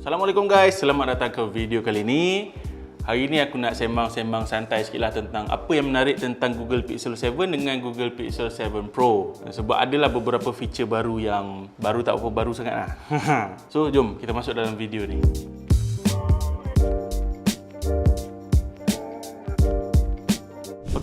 Assalamualaikum guys, selamat datang ke video kali ini. Hari ni aku nak sembang-sembang santai sikit lah tentang apa yang menarik tentang Google Pixel 7 dengan Google Pixel 7 Pro. Sebab adalah beberapa feature baru yang baru tak apa baru sangat lah. So jom kita masuk dalam video ni.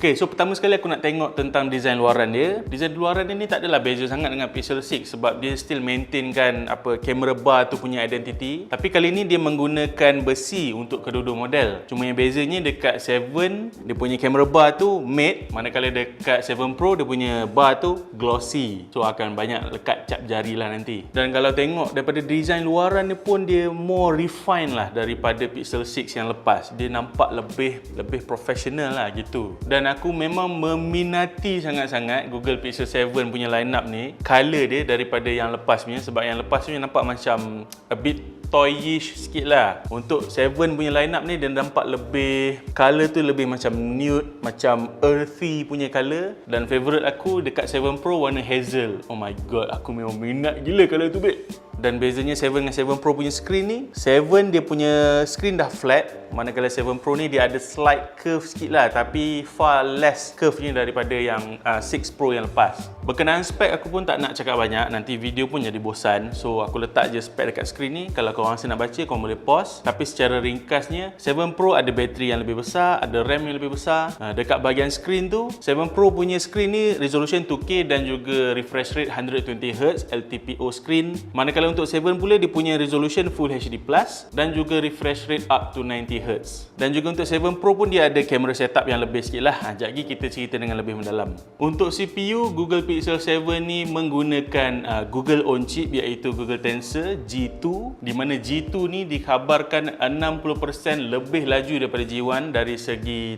Okay, so pertama sekali aku nak tengok tentang design luaran dia. Design luaran dia ni tak adalah beza sangat dengan Pixel 6 sebab dia still maintainkan camera bar tu punya identity. Tapi kali ni dia menggunakan besi untuk kedua-dua model. Cuma yang bezanya dekat 7 dia punya camera bar tu matte, manakala dekat 7 Pro dia punya bar tu glossy. So akan banyak lekat cap jari lah nanti. Dan kalau tengok daripada design luaran dia pun dia more refined lah daripada Pixel 6 yang lepas. Dia nampak lebih professional lah gitu. Dan aku memang meminati sangat-sangat Google Pixel 7 punya line-up ni. Color dia daripada yang lepas punya, sebab yang lepas punya nampak macam a bit toyish sikit lah. Untuk 7 punya line-up ni dia nampak lebih, color tu lebih macam nude, macam earthy punya color. Dan favourite aku dekat 7 Pro warna hazel. Oh my god, aku memang minat gila color tu babe. Dan bezanya 7 dengan 7 Pro punya screen ni, 7 dia punya screen dah flat, manakala 7 Pro ni dia ada slight curve sikit lah, tapi far less curve-nya daripada yang 6 Pro yang lepas. Berkenaan spek aku pun tak nak cakap banyak, nanti video pun jadi bosan. So aku letak je spek dekat screen ni. Kalau korang rasa nak baca, korang boleh pause. Tapi secara ringkasnya, 7 Pro ada bateri yang lebih besar, ada RAM yang lebih besar. Dekat bahagian screen tu, 7 Pro punya screen ni resolution 2K dan juga refresh rate 120Hz LTPO screen. Manakala untuk 7 pula dia punya resolution Full HD Plus dan juga refresh rate up to 90Hz. Dan juga untuk 7 Pro pun dia ada kamera setup yang lebih sikit lah. Sekejap lagi kita cerita dengan lebih mendalam. Untuk CPU, Google Pixel 7 ni menggunakan Google On Chip iaitu Google Tensor G2, di mana G2 ni dikhabarkan 60% lebih laju daripada G1 dari segi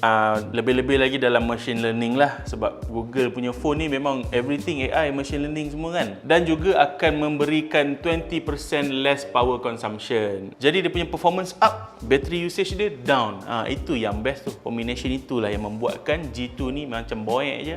lebih-lebih lagi dalam machine learning lah. Sebab Google punya phone ni memang everything AI, machine learning semua kan. Dan juga akan memberikan 20% less power consumption. Jadi dia punya performance up, battery usage dia down. Itu yang best tu. Combination itulah yang membuatkan G2 ni macam boek je.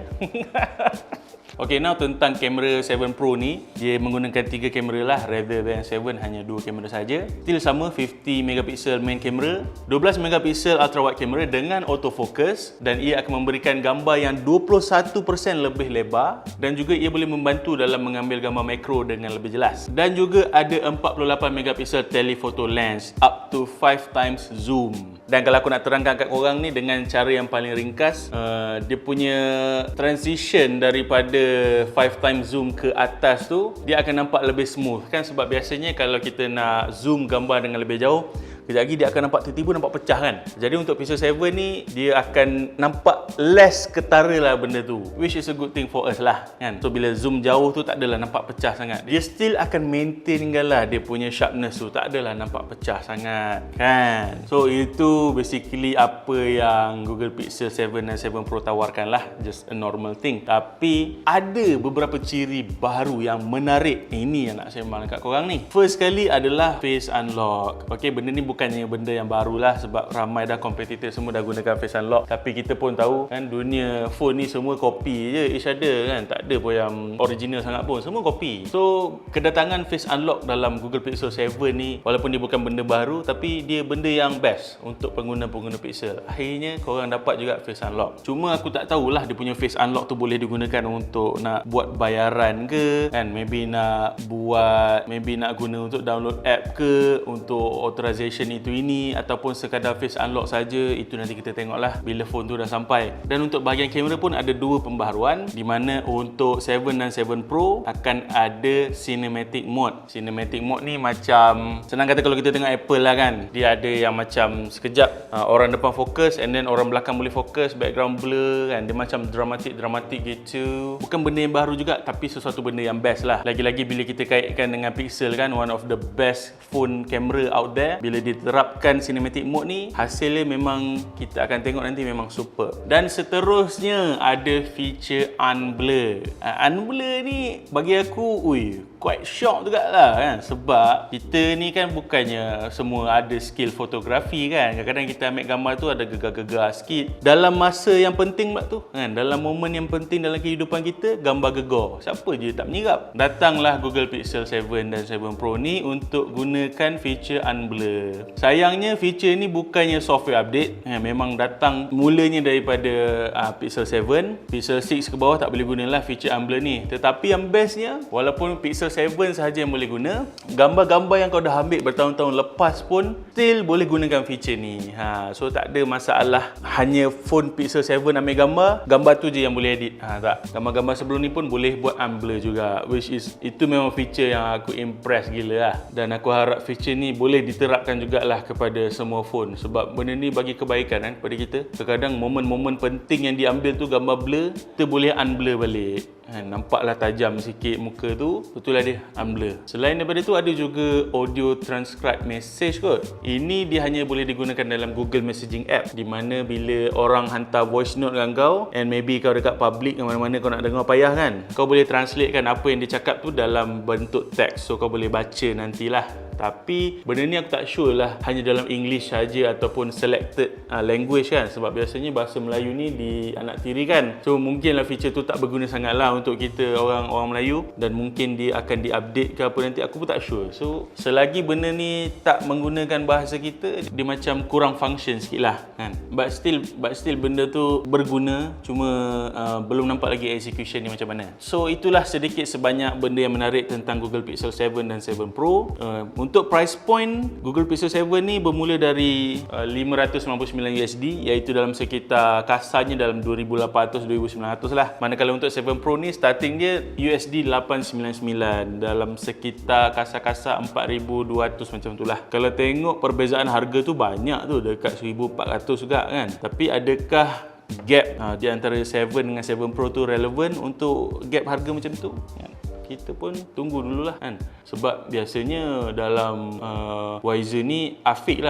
Okay, now tentang kamera 7 Pro ni, dia menggunakan 3 kamera lah rather than 7 hanya 2 kamera saja. Still sama 50 megapixel main kamera, 12 megapixel ultra wide kamera dengan autofocus, dan ia akan memberikan gambar yang 21% lebih lebar, dan juga ia boleh membantu dalam mengambil gambar makro dengan lebih jelas. Dan juga ada 48 megapixel telephoto lens up to 5 times zoom. Dan kalau aku nak terangkan kat korang ni dengan cara yang paling ringkas, dia punya transition daripada 5 times zoom ke atas tu, dia akan nampak lebih smooth kan. Sebab biasanya kalau kita nak zoom gambar dengan lebih jauh, kejap lagi dia akan nampak tiba-tiba nampak pecah kan. Jadi untuk Pixel 7 ni dia akan nampak less ketara lah benda tu, which is a good thing for us lah kan. So bila zoom jauh tu tak adalah nampak pecah sangat. Dia still akan maintain lah dia punya sharpness tu, tak adalah nampak pecah sangat kan. So itu basically apa yang Google Pixel 7 dan 7 Pro tawarkan lah. Just a normal thing. Tapi ada beberapa ciri baru yang menarik. Ini yang nak sembang dekat korang ni. First kali adalah Face Unlock. Okay, benda ni bukannya benda yang barulah sebab ramai dah kompetitor semua dah gunakan Face Unlock. Tapi kita pun tahu kan, dunia phone ni semua copy je each other kan. Tak ada pun yang original sangat pun, semua copy. So kedatangan Face Unlock dalam Google Pixel 7 ni, walaupun dia bukan benda baru, tapi dia benda yang best untuk pengguna-pengguna Pixel. Akhirnya korang dapat juga Face Unlock. Cuma aku tak tahulah dia punya Face Unlock tu boleh digunakan untuk nak buat bayaran ke kan, maybe nak guna untuk download app ke, untuk authorization itu ini, ataupun sekadar Face Unlock saja. Itu nanti kita tengoklah bila phone tu dah sampai. Dan untuk bahagian kamera pun ada 2 pembaharuan, di mana untuk 7 dan 7 Pro akan ada cinematic mode. Cinematic mode ni macam, senang kata kalau kita tengok Apple lah kan, dia ada yang macam sekejap orang depan fokus and then orang belakang boleh fokus, background blur kan. Dia macam dramatik gitu. Bukan benda yang baru juga, tapi sesuatu benda yang best lah. Lagi-lagi bila kita kaitkan dengan Pixel kan, one of the best phone camera out there. Bila dia diterapkan cinematic mode ni, hasilnya memang kita akan tengok nanti memang super. Dan seterusnya ada feature unblur. Unblur ni bagi aku, quite shock jugalah kan, sebab kita ni kan bukannya semua ada skill fotografi kan. Kadang-kadang kita ambil gambar tu ada gegar-gegar sikit. Dalam masa yang penting pula tu kan, dalam momen yang penting dalam kehidupan kita, gambar gegar. Siapa je tak menyerap. Datanglah Google Pixel 7 dan 7 Pro ni untuk gunakan feature unblur. Sayangnya feature ni bukannya software update. Memang datang mulanya daripada Pixel 7. Pixel 6 ke bawah tak boleh gunalah feature unblur ni. Tetapi yang bestnya, walaupun Pixel 7 sahaja yang boleh guna, gambar-gambar yang kau dah ambil bertahun-tahun lepas pun still boleh gunakan feature ni. So tak ada masalah hanya phone Pixel 7 ambil gambar tu je yang boleh edit. Tak. Gambar-gambar sebelum ni pun boleh buat unblur juga, which is itu memang feature yang aku impress gila lah. Dan aku harap feature ni boleh diterapkan jugalah kepada semua phone, sebab benda ni bagi kebaikan kan kepada kita. Terkadang momen-momen penting yang diambil tu gambar blur, kita boleh unblur balik. Nampaklah tajam sikit muka tu, betullah dia unblur. Selain daripada tu ada juga audio transcribe message kot. Ini dia hanya boleh digunakan dalam Google Messaging app, di mana bila orang hantar voice note dengan kau, and maybe kau dekat public ke mana-mana kau nak dengar payah kan, kau boleh translate kan apa yang dia cakap tu dalam bentuk teks, so kau boleh baca nantilah. Tapi benda ni aku tak sure lah hanya dalam English saja ataupun selected language kan, sebab biasanya bahasa Melayu ni dianaktiri kan. So mungkinlah feature tu tak berguna sangat lah untuk kita orang Melayu, dan mungkin dia akan diupdate ke apa nanti, aku pun tak sure. So selagi benda ni tak menggunakan bahasa kita, dia macam kurang function sikit lah kan. But still benda tu berguna, cuma belum nampak lagi execution ni macam mana. So itulah sedikit sebanyak benda yang menarik tentang Google Pixel 7 dan 7 Pro. Untuk price point, Google Pixel 7 ni bermula dari $599 USD, iaitu dalam sekitar kasarnya dalam 2,800-2,900 lah. Manakala untuk 7 Pro ni starting dia USD 899, dalam sekitar kasar-kasar 4,200 macam tu lah. Kalau tengok perbezaan harga tu banyak tu, dekat 1,400 juga kan. Tapi adakah gap di antara 7 dengan 7 Pro tu relevan untuk gap harga macam tu? Kita pun tunggu dululah kan. Sebab biasanya dalam Wiser ni Afiq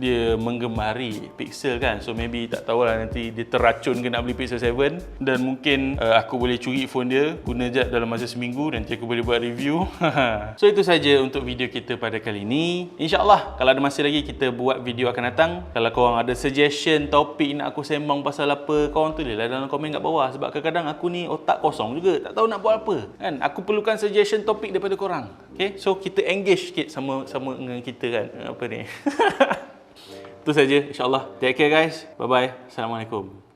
dia menggemari Pixel kan. So maybe tak tahulah nanti dia terracun ke nak beli Pixel 7, dan mungkin aku boleh curi phone dia, guna je dalam masa seminggu, nanti aku boleh buat review. So itu saja untuk video kita pada kali ini. InsyaAllah kalau ada masa lagi kita buat video akan datang. Kalau korang ada suggestion topik nak aku sembang pasal apa, korang tulislah dalam komen kat bawah. Sebab kadang-kadang aku ni otak kosong juga, tak tahu nak buat apa kan. Aku perlukan suggestion topik daripada korang. Okay, so kita engage sikit sama dengan kita kan. Apa ni? Itu saja, insyaAllah. Take care guys. Bye bye. Assalamualaikum.